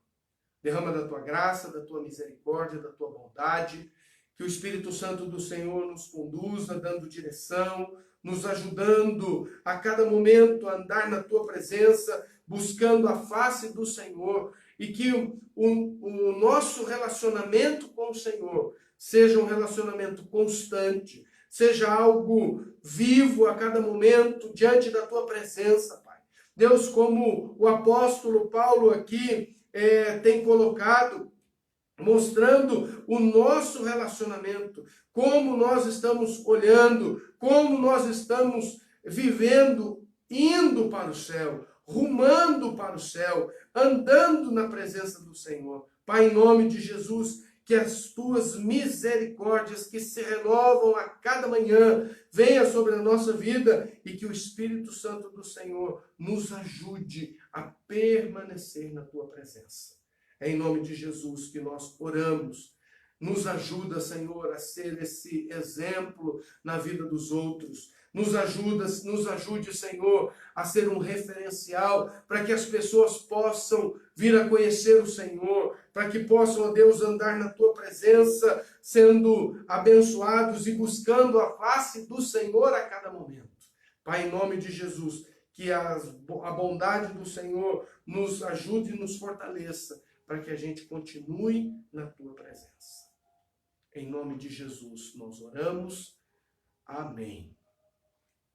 Derrama da tua graça, da tua misericórdia, da tua bondade, que o Espírito Santo do Senhor nos conduza, dando direção, nos ajudando a cada momento a andar na tua presença, buscando a face do Senhor, e que o nosso relacionamento com o Senhor seja um relacionamento constante, seja algo vivo a cada momento diante da tua presença, Pai. Deus, como o apóstolo Paulo aqui tem colocado, mostrando o nosso relacionamento, como nós estamos olhando, como nós estamos vivendo, indo para o céu, rumando para o céu, andando na presença do Senhor. Pai, em nome de Jesus, que as tuas misericórdias que se renovam a cada manhã venha sobre a nossa vida e que o Espírito Santo do Senhor nos ajude a permanecer na tua presença. É em nome de Jesus que nós oramos. Nos ajuda, Senhor, a ser esse exemplo na vida dos outros. Nos ajude, Senhor, a ser um referencial para que as pessoas possam vir a conhecer o Senhor, para que possam, ó Deus, andar na tua presença, sendo abençoados e buscando a face do Senhor a cada momento. Pai, em nome de Jesus, que a bondade do Senhor nos ajude e nos fortaleça, para que a gente continue na tua presença. Em nome de Jesus nós oramos. Amém.